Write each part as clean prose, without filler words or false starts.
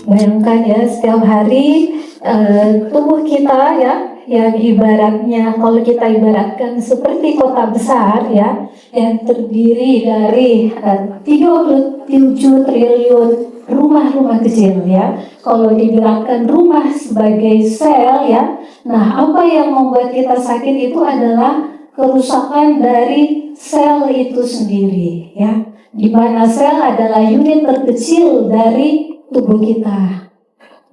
Bayangkan ya, setiap hari tubuh kita ya, yang ibaratnya kalau kita ibaratkan seperti kota besar ya, yang terdiri dari 37 triliun rumah-rumah kecil ya. Kalau digerakkan rumah sebagai sel ya, nah apa yang membuat kita sakit itu adalah kerusakan dari sel itu sendiri ya. Di mana sel adalah unit terkecil dari tubuh kita.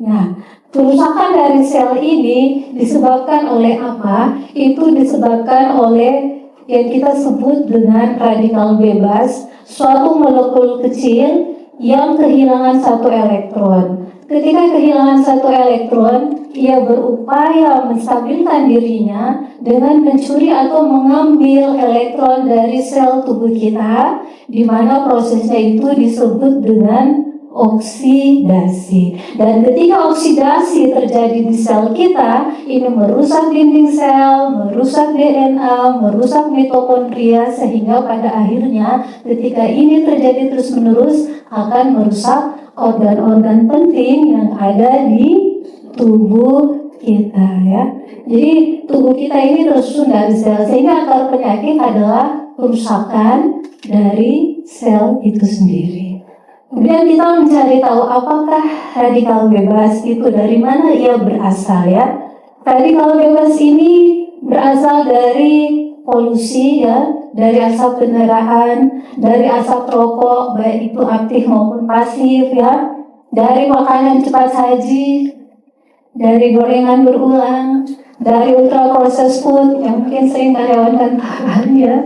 Nah, kerusakan dari sel ini disebabkan oleh apa? Itu disebabkan oleh yang kita sebut dengan radikal bebas, suatu molekul kecil yang kehilangan satu elektron. Ketika kehilangan satu elektron, ia berupaya menstabilkan dirinya dengan mencuri atau mengambil elektron dari sel tubuh kita, di mana prosesnya itu disebut dengan oksidasi. Dan ketika oksidasi terjadi di sel kita, ini merusak dinding sel, merusak DNA, merusak mitokondria, sehingga pada akhirnya ketika ini terjadi terus-menerus akan merusak organ-organ penting yang ada di tubuh kita ya. Jadi tubuh kita ini tersusun dari sel, sehingga akar penyakit adalah kerusakan dari sel itu sendiri. Kemudian kita mencari tahu apakah radikal bebas itu dari mana ia berasal ya. Radikal bebas ini berasal dari polusi ya, dari asap kendaraan, dari asap rokok baik itu aktif maupun pasif ya, dari makanan cepat saji, dari gorengan berulang, dari ultra processed food yang mungkin sering karyawan kantoran ya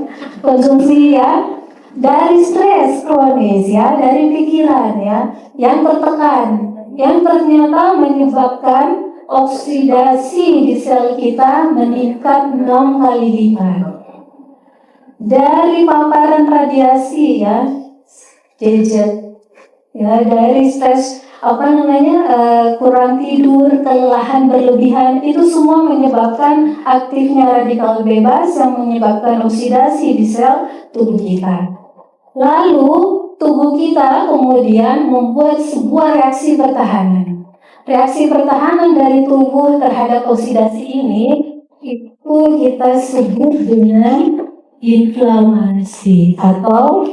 konsumsi ya, dari stres kronis ya, dari pikiran ya yang tertekan, yang ternyata menyebabkan oksidasi di sel kita meningkat 6 kali lipat. Dari paparan radiasi ya, gadget ya, dari stres kurang tidur, kelelahan berlebihan, itu semua menyebabkan aktifnya radikal bebas yang menyebabkan oksidasi di sel tubuh kita. Lalu tubuh kita kemudian membuat sebuah reaksi pertahanan. Reaksi pertahanan dari tubuh terhadap oksidasi ini itu kita sebut dengan inflamasi atau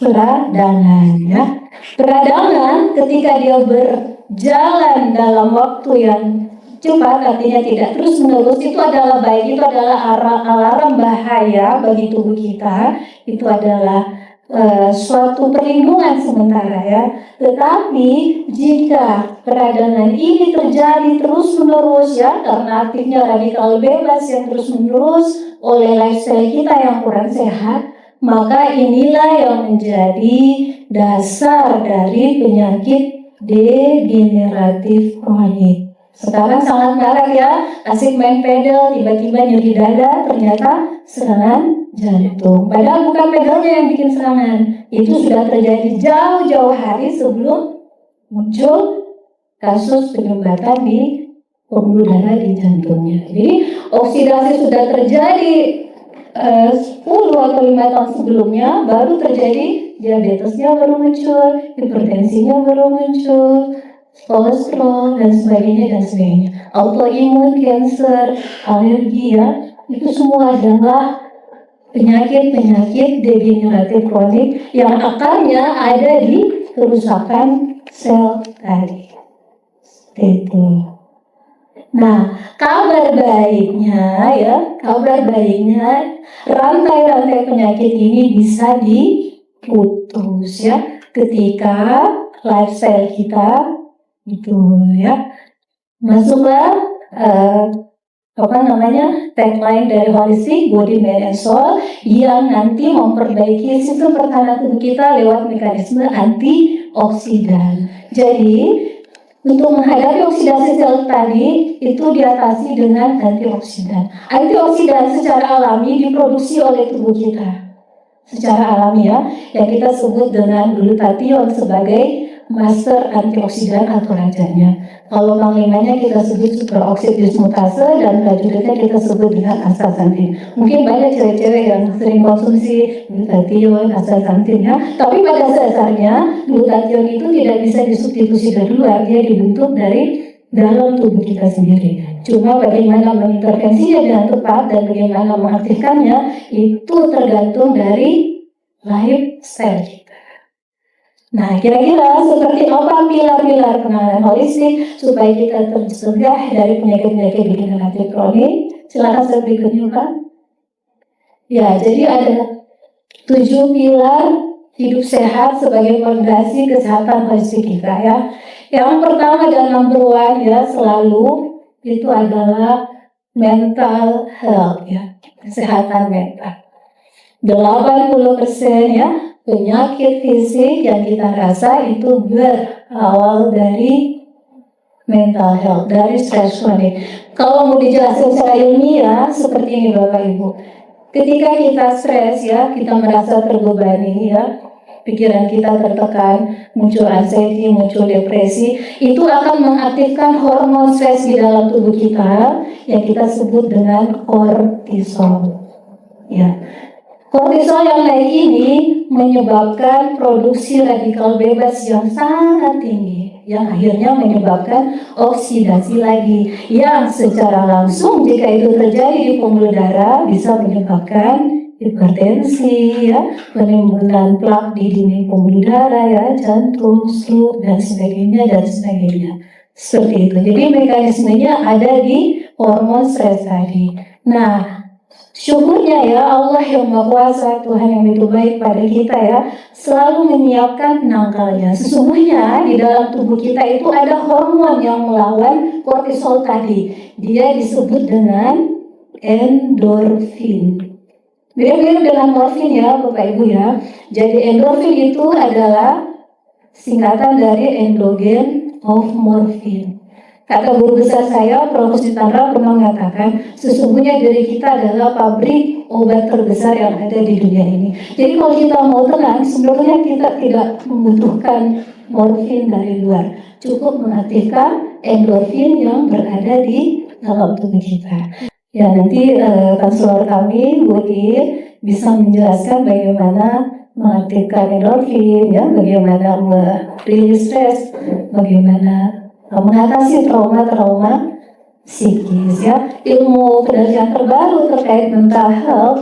peradangan ya. Peradangan ketika dia berjalan dalam waktu yang cepat, artinya tidak terus-menerus, itu adalah baik, itu adalah alarm bahaya bagi tubuh kita, itu adalah suatu perlindungan sementara ya. Tetapi jika peradangan ini terjadi terus-menerus ya, karena aktifnya radikal bebas yang terus-menerus oleh lifestyle kita yang kurang sehat, maka inilah yang menjadi dasar dari penyakit degeneratif kronik. Sekarang sangat marak ya, asik main pedal, tiba-tiba nyeri dada, ternyata serangan jantung. Padahal bukan pedalnya yang bikin serangan, itu sudah terjadi jauh-jauh hari sebelum muncul kasus penyumbatan di pembuluh darah di jantungnya. Jadi oksidasi sudah terjadi 10 atau 5 tahun sebelumnya, baru terjadi diabetesnya baru muncul, hipertensinya baru muncul, kolesterol dan sebagainya, autoimun, cancer, alergi ya, itu semua adalah penyakit-penyakit degeneratif kronik yang akarnya ada di kerusakan sel tadi. Itu. Nah, kabar baiknya rantai-rantai penyakit ini bisa diputus ya ketika lifestyle kita itu ya masuklah tagline dari holistic body, mind and soul yang nanti memperbaiki sistem pertahanan tubuh kita lewat mekanisme antioksidan. Jadi untuk menghadapi oksidasi sel tadi itu diatasi dengan antioksidan. Antioksidan secara alami diproduksi oleh tubuh kita secara alami ya, yang kita sebut dengan glutathione sebagai master antioksidan atau rajanya. Kalau panglimanya kita sebut superoksid dismutase dan prajuritnya kita sebut dengan astaxanthin. Mungkin banyak cewek-cewek yang sering konsumsi glutathione, astaxanthin ya. Tapi pada dasarnya glutathione itu tidak bisa disubstitusi dari luar, dia dibentuk dari dalam tubuh kita sendiri. Cuma bagaimana mengintervensinya dengan tepat dan bagaimana mengaktifkannya itu tergantung dari lifestyle kita. Nah, kira-kira seperti apa pilar-pilar penanganan holistik supaya kita tercegah dari penyakit-penyakit degeneratif kronik? Silakan slide berikutnya, Pak. Ya, jadi ada 7 pilar hidup sehat sebagai fondasi kesehatan holistik kita ya. Yang pertama dan number one ya selalu itu adalah mental health ya, kesehatan mental. 80% ya penyakit fisik yang kita rasa itu berawal dari mental health, dari stress kronik. Kalau mau dijelaskan secara ilmiah seperti ini Bapak Ibu. Ketika kita stres ya, kita merasa terbebani ya, pikiran kita tertekan, muncul anxiety, muncul depresi, itu akan mengaktifkan hormon stres di dalam tubuh kita yang kita sebut dengan kortisol. Ya. Kortisol yang naik ini menyebabkan produksi radikal bebas yang sangat tinggi, yang akhirnya menyebabkan oksidasi lagi, yang secara langsung jika itu terjadi di pembuluh darah bisa menyebabkan hipertensi, ya, penimbunan plak di dinding pembuluh darah, ya, jantung, stroke dan sebagainya. Seperti itu. Jadi mekanismenya ada di hormon stres tadi. Nah, syukurnya ya Allah yang Maha Kuasa, Tuhan yang begitu baik pada kita ya, selalu menyiapkan penangkalnya. Sesungguhnya di dalam tubuh kita itu ada hormon yang melawan kortisol tadi. Dia disebut dengan endorfin. Mirip-mirip dengan morfin ya Bapak Ibu ya. Jadi endorfin itu adalah singkatan dari endogen of morphine. Kata guru besar saya, Prof. Chandra pernah mengatakan, sesungguhnya diri kita adalah pabrik obat terbesar yang ada di dunia ini. Jadi kalau kita mau tenang, sebenarnya kita tidak membutuhkan morfin dari luar. Cukup mengaktifkan endorfin yang berada di dalam tubuh kita. Ya, nanti konselor kami, Bu Ir, bisa menjelaskan bagaimana mengaktifkan endorfin, ya, bagaimana merilis stres, bagaimana mengatasi trauma-trauma psikis ya. Ilmu penelitian terbaru terkait mental health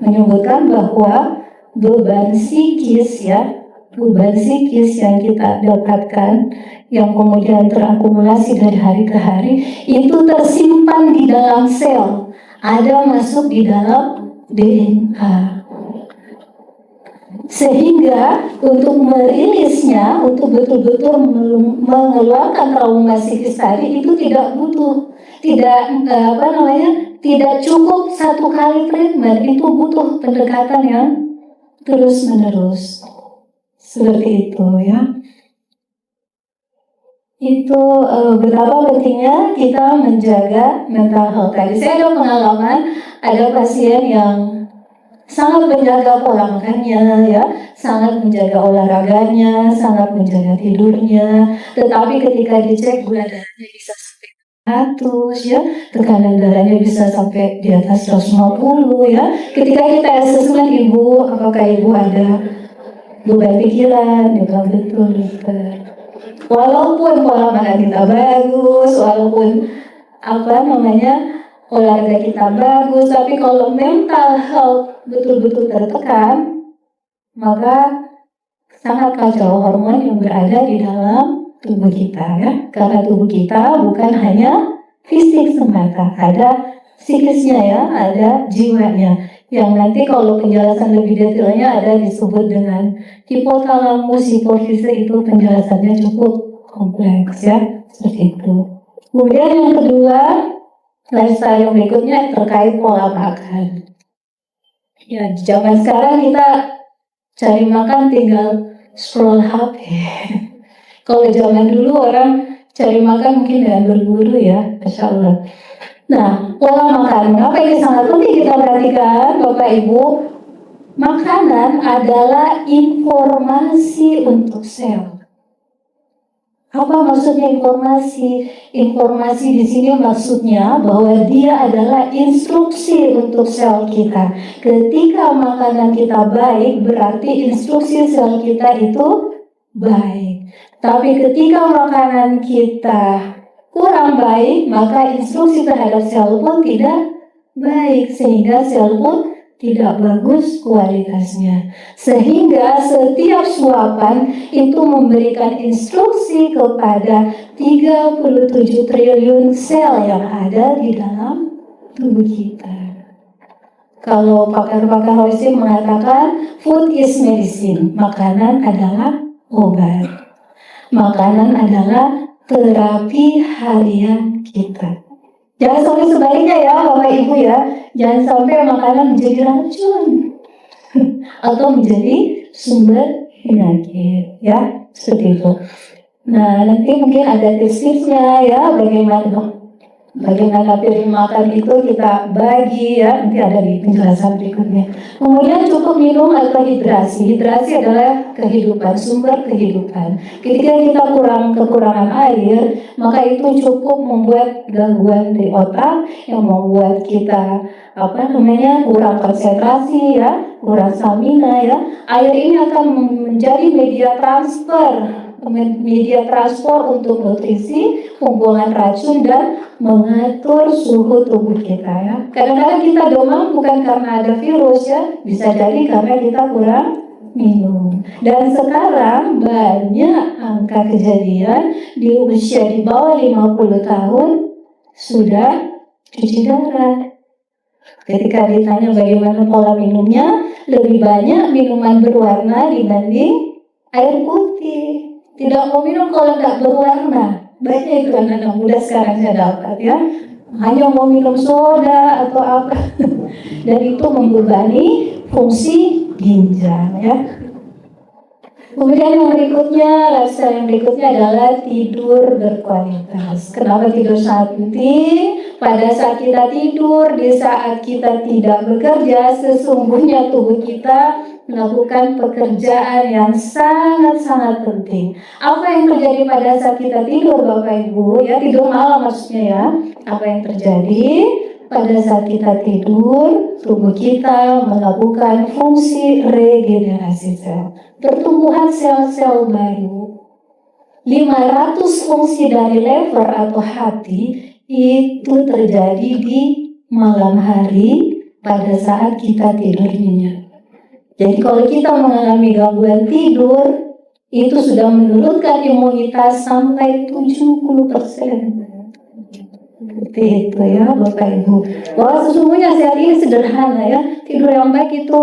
menyebutkan bahwa beban psikis ya, beban psikis yang kita dapatkan yang kemudian terakumulasi dari hari ke hari itu tersimpan di dalam sel, ada masuk di dalam DNA. Sehingga untuk merilisnya, untuk betul-betul mengeluarkan trauma psikis tadi itu tidak butuh, tidak tidak cukup satu kali treatment, itu butuh pendekatan yang terus-menerus. Seperti itu ya. Itu betapa pentingnya kita menjaga mental health tadi. Saya ada pengalaman, ada pasien yang sangat menjaga pola makannya, ya, sangat menjaga olahraganya, sangat menjaga tidurnya. Tetapi ketika dicek gula darahnya bisa sampai 100, ya, tekanan darahnya bisa sampai di atas 150, ya. Ketika kita asesmen ibu, apakah ibu ada beban pikiran? Dia bilang betul, dokter. Walaupun pola makan kita bagus, walaupun olahraga kita bagus, tapi kalau mental health betul-betul tertekan, maka sangat kacau hormon yang berada di dalam tubuh kita ya. Karena tubuh kita bukan hanya fisik semata, ada psikisnya ya, ada jiwanya. Yang nanti kalau penjelasan lebih detailnya ada disebut dengan hipotalamus, hipofise, itu penjelasannya cukup kompleks ya, seperti itu. Kemudian yang kedua, lifestyle yang berikutnya terkait pola makan. Ya, di zaman sekarang kita cari makan tinggal scroll HP. Kalau zaman dulu orang cari makan mungkin dengan berburu ya, Masya Allah. Nah, pola makan, apa ini sangat penting kita perhatikan, Bapak Ibu. Makanan adalah informasi untuk sel. Apa maksudnya informasi? Informasi di sini maksudnya bahwa dia adalah instruksi untuk sel kita. Ketika makanan kita baik, berarti instruksi sel kita itu baik. Tapi ketika makanan kita kurang baik, maka instruksi terhadap sel pun tidak baik, sehingga sel pun tidak bagus kualitasnya. Sehingga setiap suapan itu memberikan instruksi kepada 37 triliun sel yang ada di dalam tubuh kita. Kalau pakar-pakar holistik mengatakan food is medicine, makanan adalah obat. Makanan adalah terapi harian kita. Jangan sampai sebaliknya ya Bapak Ibu ya. Jangan sampai makanan menjadi racun atau menjadi sumber penyakit ya, seperti itu. Nah, nanti mungkin ada tips-tipsnya ya, bagaimana piring makan itu kita bagi ya, nanti ada di penjelasan berikutnya. Kemudian cukup minum atau hidrasi. Hidrasi adalah kehidupan, sumber kehidupan. Ketika kita kekurangan air, maka itu cukup membuat gangguan di otak yang membuat kita kurang konsentrasi ya, kurang stamina ya. Air ini akan menjadi media transport untuk nutrisi, pembuangan racun dan mengatur suhu tubuh kita ya. Kadang-kadang kita demam bukan karena ada virus ya, bisa jadi karena kita kurang minum. Dan sekarang banyak angka kejadian di usia di bawah 50 tahun sudah cuci darah. Ketika ditanya bagaimana pola minumnya, lebih banyak minuman berwarna dibanding air putih. Tidak mau minum kalau tidak berwarna. Banyak itu anak-anak muda sekarang saya dapat ya. Hanya mau minum soda atau apa. Dan itu membebani fungsi ginjal ya. Kemudian yang berikutnya, lifestyle yang berikutnya adalah tidur berkualitas. Kenapa tidur sangat penting? Pada saat kita tidur, di saat kita tidak bekerja, sesungguhnya tubuh kita melakukan pekerjaan yang sangat-sangat penting. Apa yang terjadi pada saat kita tidur, Bapak Ibu? Ya, tidur malam maksudnya ya. Apa yang terjadi? Pada saat kita tidur, tubuh kita melakukan fungsi regenerasi sel, pertumbuhan sel-sel baru. 500 fungsi dari lever atau hati itu terjadi di malam hari pada saat kita tidur nyenyak. Jadi kalau kita mengalami gangguan tidur, itu sudah menurunkan imunitas sampai 70%. Seperti itu ya Bapak Ibu. Bahwa sesungguhnya sehat ini sederhana ya. Tidur yang baik itu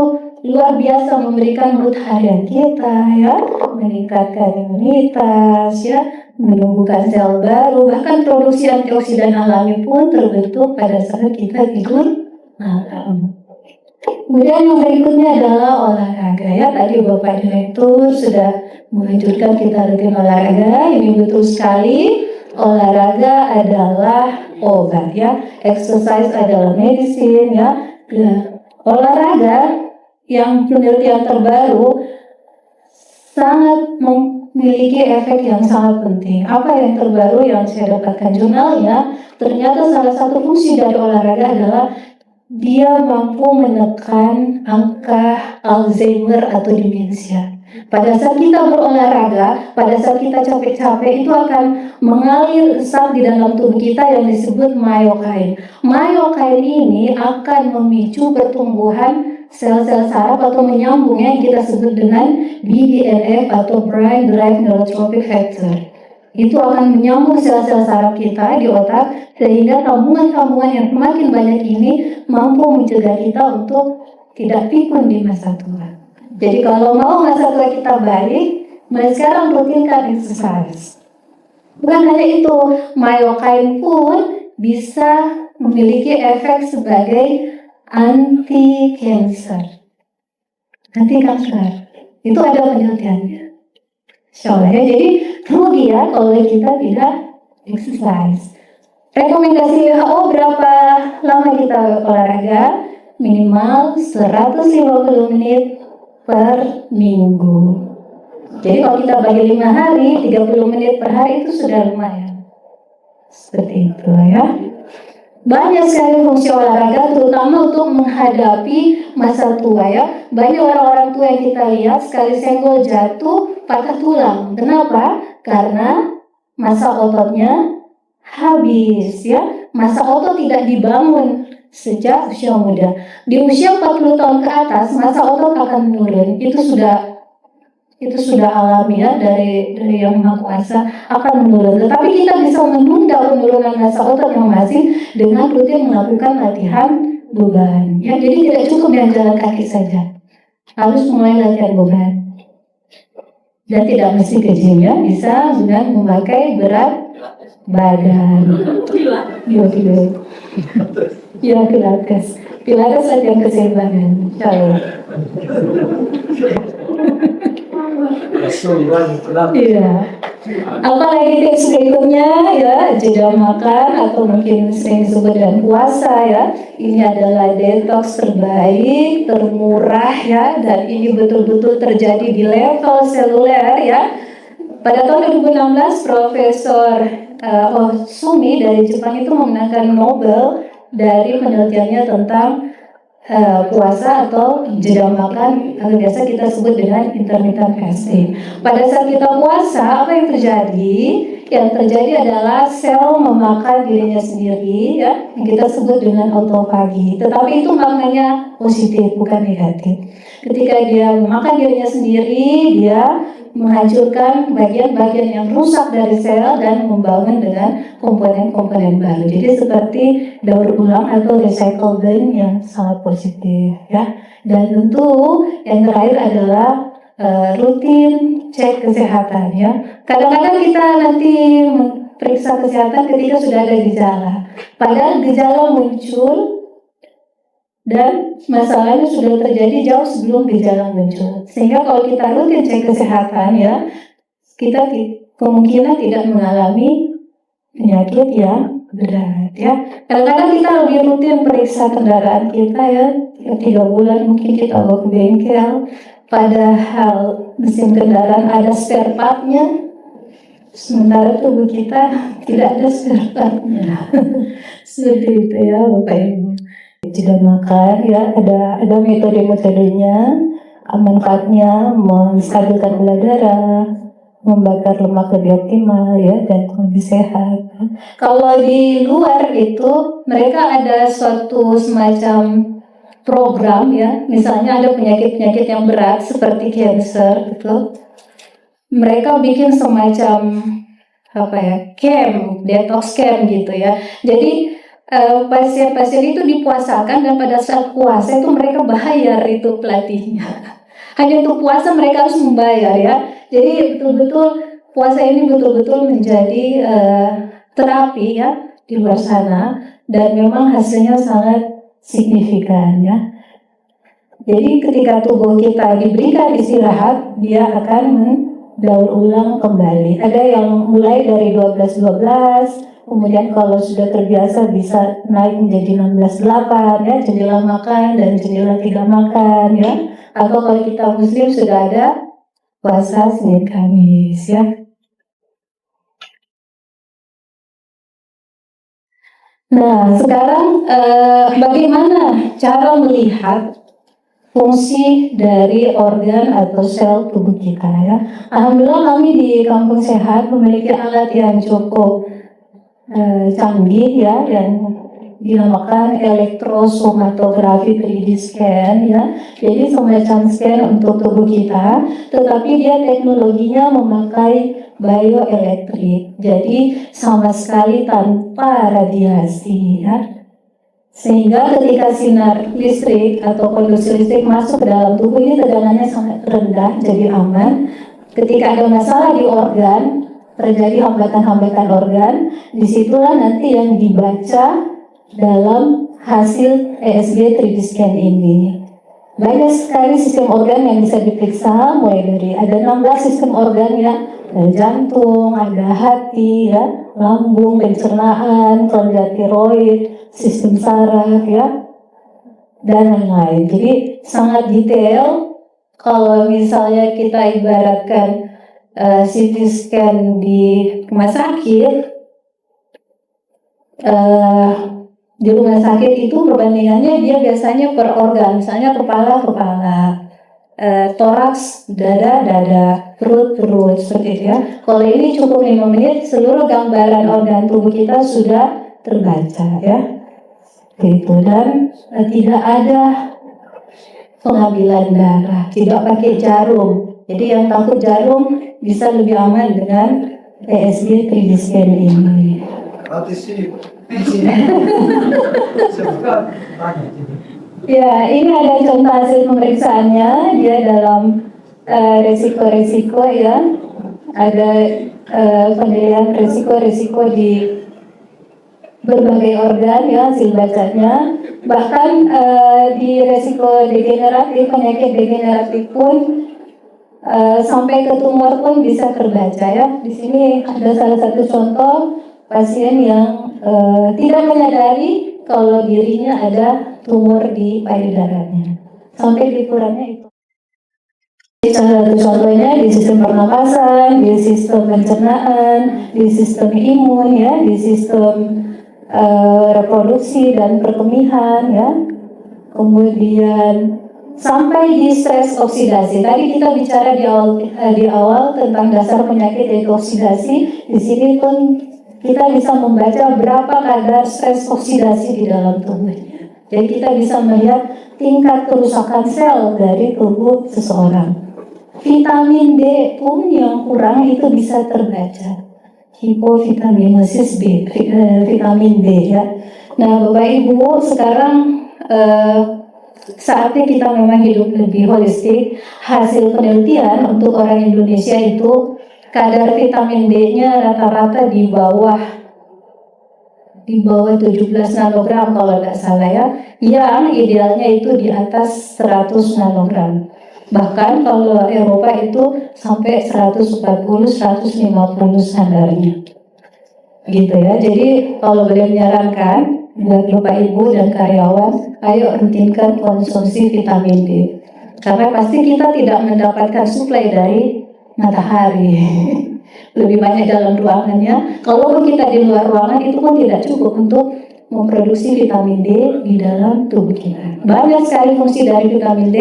luar biasa memberikan mood harian kita ya, meningkatkan imunitas ya, menumbuhkan sel baru, bahkan produksi antioksidan alami pun terbentuk pada saat kita tidur malam. Kemudian yang berikutnya adalah olahraga ya. Tadi Bapak Direktur sudah menunjukkan kita rutin olahraga. Ini betul sekali. Olahraga adalah obat ya, exercise adalah medicine ya. Olahraga yang penelitian terbaru sangat memiliki efek yang sangat penting. Apa yang terbaru yang saya dapatkan jurnalnya, ternyata salah satu fungsi dari olahraga adalah dia mampu menekan angka Alzheimer atau demensia. Pada saat kita berolahraga, pada saat kita capek-capek, itu akan mengalir zat di dalam tubuh kita yang disebut myokain. Myokain ini akan memicu pertumbuhan sel-sel saraf atau menyambungnya yang kita sebut dengan BDNF atau Brain Derived Neurotrophic Factor. Itu akan menyambung sel-sel saraf kita di otak, sehingga sambungan-sambungan yang semakin banyak ini mampu mencegah kita untuk tidak pikun di masa tua. Jadi kalau mau masa tua kita baik, mulai sekarang rutinkan exercise. Bukan hanya itu, myokain pun bisa memiliki efek sebagai anti-cancer. Anti-kanker. Itu ada penelitiannya. Soalnya jadi rugi ya kalau kita tidak exercise. Rekomendasi WHO berapa lama kita olahraga? minimal 150 menit per minggu. Jadi kalau kita bagi 5 hari, 30 menit per hari itu sudah lumayan. Seperti itu ya. Banyak sekali fungsi olahraga terutama untuk menghadapi masa tua ya. Banyak orang-orang tua yang kita lihat sekali senggol jatuh patah tulang. Kenapa? Karena masa ototnya habis ya. Masa otot tidak dibangun sejak usia muda. Di usia 40 tahun ke atas masa otot akan menurun. Itu sudah alami ya dari Yang Maha Kuasa akan menurun. Tetapi kita bisa menunda penurunan massa otot yang masih dengan rutin melakukan latihan beban. Ya, jadi tidak cukup dengan jalan kaki saja, harus mulai latihan beban. Dan tidak mesti ke gym ya, bisa dengan memakai berat badan. Ya, pilates. Pilates latihan keseimbangan. Insyaallah. Iya. Apalagi tips berikutnya ya, jeda makan atau mungkin sering disebut dengan puasa ya. Ini adalah detox terbaik, termurah ya, dan ini betul-betul terjadi di level seluler ya. Pada tahun 2016 Profesor Sumi dari Jepang itu memenangkan Nobel dari penelitiannya tentang puasa atau jeda makan atau biasa kita sebut dengan intermittent fasting. Pada saat kita puasa, apa yang terjadi? Yang terjadi adalah sel memakan dirinya sendiri ya, yang kita sebut dengan autofagi. Tetapi itu maknanya positif, bukan negatif. Ketika dia memakan dirinya sendiri, dia menghancurkan bagian-bagian yang rusak dari sel dan membangun dengan komponen-komponen baru. Jadi seperti daur ulang atau recycle bin yang sangat positif ya. Dan tentu yang terakhir adalah rutin cek kesehatan ya. Kadang-kadang kita nanti periksa kesehatan ketika sudah ada gejala. Padahal gejala muncul dan masalahnya sudah terjadi jauh sebelum gejala muncul. Sehingga kalau kita rutin cek kesehatan ya, kita kemungkinan tidak mengalami penyakit yang berat ya. Kadang-kadang kita lebih rutin periksa kendaraan kita ya, 3 bulan mungkin kita bawa ke bengkel, padahal mesin kendaraan ada spare partnya, sementara tubuh kita tidak ada spare partnya. Seperti itu ya Bapak Ibu. Jeda makan ya, ada metodenya, manfaatnya menstabilkan gula darah, membakar lemak lebih optimal ya, dan lebih sehat. Kalau di luar itu mereka ada suatu semacam program ya, misalnya ada penyakit-penyakit yang berat seperti cancer gitu, mereka bikin semacam camp, detox camp gitu ya. Jadi pasien-pasien itu dipuasakan dan pada saat puasa itu mereka bayar itu pelatihnya. Hanya untuk puasa mereka harus membayar ya. Jadi betul-betul puasa ini betul-betul menjadi terapi ya di luar sana, dan memang hasilnya sangat signifikan ya. Jadi ketika tubuh kita diberikan istirahat, dia akan mendaur ulang kembali. Ada yang mulai dari 12-12, kemudian kalau sudah terbiasa bisa naik menjadi 16-8 ya, jendela makan dan jendela tidak makan ya. Atau kalau kita muslim sudah ada puasa Senin Kamis ya. Nah sekarang bagaimana cara melihat fungsi dari organ atau sel tubuh kita ya. Alhamdulillah kami di Kampung Sehat memiliki alat yang cukup canggih ya, yang dinamakan elektrosomatografi 3D scan ya. Jadi semacam scan untuk tubuh kita, tetapi dia teknologinya memakai bioelektrik. Jadi sama sekali tanpa radiasi ya. Sehingga ketika sinar listrik atau kondusi listrik masuk ke dalam tubuh ini tegangannya sangat rendah, jadi aman. Ketika ada masalah di organ, terjadi hambatan-hambatan organ, disitulah nanti yang dibaca dalam hasil ESG 3D scan ini. Banyak sekali sistem organ yang bisa diperiksa, mulai dari ada 16 sistem organ ya, ada jantung, ada hati ya, lambung, pencernaan, kelenjar tiroid, sistem saraf ya. dan lain-lain. Jadi sangat detail. Kalau misalnya kita ibaratkan CT scan di rumah sakit, di rumah sakit itu perbandingannya dia biasanya per organ, misalnya kepala, toraks, dada, perut, seperti itu ya. Kalau ini cukup 5 menit, seluruh gambaran organ tubuh kita sudah terbaca ya. Gitu, dan tidak ada pengambilan darah, tidak pakai jarum. Jadi yang takut jarum bisa lebih aman dengan ESG 3D scan ini. Ya, ini ada contoh hasil pemeriksaannya. Dia dalam resiko-resiko ya. Ada penilaian resiko-resiko di berbagai organ ya, hasil bacanya. Bahkan di resiko degeneratif, penyakit degeneratif pun sampai ke tumor pun bisa terbaca ya. Di sini ada salah satu contoh pasien yang tidak menyadari kalau dirinya ada tumor di payudaranya. Sampai di ukurannya itu. Salah satu contohnya di sistem pernapasan, di sistem pencernaan, di sistem imun ya, di sistem reproduksi dan perkemihan ya. Kemudian sampai di stres oksidasi. Tadi kita bicara di awal tentang dasar penyakit yaitu oksidasi. Di sini pun kita bisa membaca berapa kadar stres oksidasi di dalam tubuhnya. Jadi kita bisa melihat tingkat kerusakan sel dari tubuh seseorang. Vitamin D pun yang kurang itu bisa terbaca. Hipovitaminosis B, vitamin D ya. Nah, Bapak Ibu, sekarang saatnya kita memang hidup lebih holistik. Hasil penelitian untuk orang Indonesia itu kadar vitamin D-nya rata-rata di bawah 17 nanogram kalau tidak salah ya. Yang idealnya itu di atas 100 nanogram. Bahkan kalau Eropa itu sampai 140-150 standarnya. Gitu ya. Jadi kalau beliau menyarankan buat Bapak Ibu dan karyawan, ayo rutinkan konsumsi vitamin D. Karena pasti kita tidak mendapatkan suplai dari matahari. Lebih banyak dalam ruangannya. Kalau kita di luar ruangan itu pun tidak cukup untuk memproduksi vitamin D di dalam tubuh kita. Banyak sekali fungsi dari vitamin D,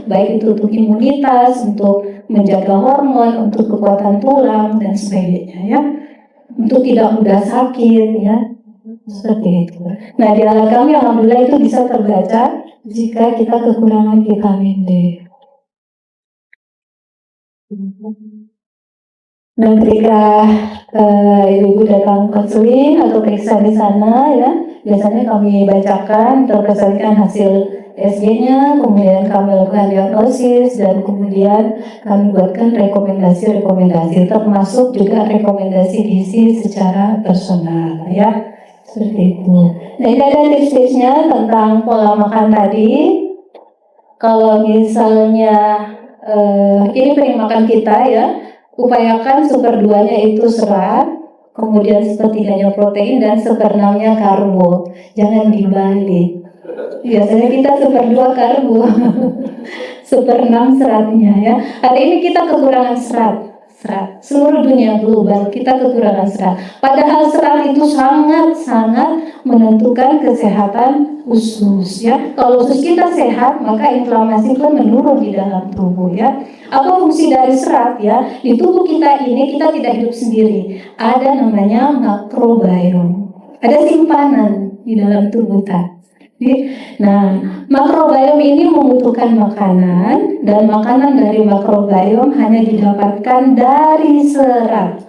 baik itu untuk imunitas, untuk menjaga hormon, untuk kekuatan tulang dan sebagainya ya. Untuk tidak mudah sakit ya. Seperti itu. Nah, di alat kami alhamdulillah itu bisa terbaca jika kita kekurangan vitamin D. Dan ketika ibu datang konseling atau periksa di sana ya, biasanya kami bacakan, terkesankan hasil SG-nya, kemudian kami lakukan diagnosis dan kemudian kami buatkan rekomendasi-rekomendasi, termasuk juga rekomendasi gizi secara personal ya, seperti itu. Nah, ini ada tips-tipsnya tentang pola makan tadi. Kalau misalnya ini piring makan kita ya, upayakan seperduanya itu serat, kemudian sepertiganya protein dan seperenamnya karbo. Jangan dibalik. Biasanya kita seperdua karbo, seperenam seratnya ya. Hari ini kita kekurangan serat. Seluruh dunia global kita kekurangan serat. Padahal serat itu sangat menentukan kesehatan usus ya. Kalau usus kita sehat, maka inflamasi pun menurun di dalam tubuh ya. Apa fungsi dari serat ya? Di tubuh kita ini kita tidak hidup sendiri. Ada namanya makrobiom. Ada simpanan di dalam tubuh kita. Nah, makrobiom ini membutuhkan makanan dan makanan dari makrobiom hanya didapatkan dari serat.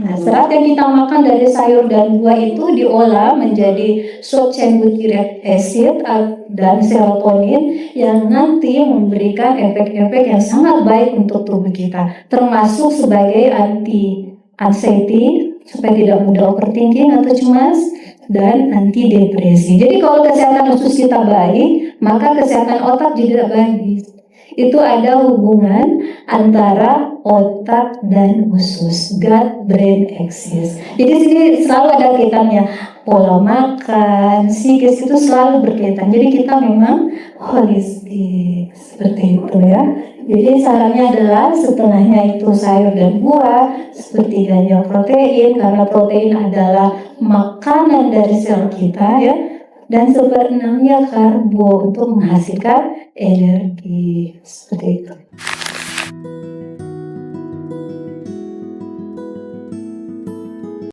Nah, serat yang kita makan dari sayur dan buah itu diolah menjadi short chain butyric acid dan serotonin yang nanti memberikan efek-efek yang sangat baik untuk tubuh kita, termasuk sebagai anti-anxiety supaya tidak mudah overthinking atau cemas, dan anti depresi. Jadi kalau kesehatan usus kita baik, maka kesehatan otak juga baik. itu ada hubungan antara otak dan usus, gut brain axis. Jadi sini selalu ada kaitannya, pola makan, psikis itu selalu berkaitan. Jadi kita memang holistik seperti itu ya. Jadi sarannya adalah setengahnya itu sayur dan buah, sepertiganya protein karena protein adalah makanan dari sel kita ya, dan seperenamnya karbo untuk menghasilkan energi seperti itu.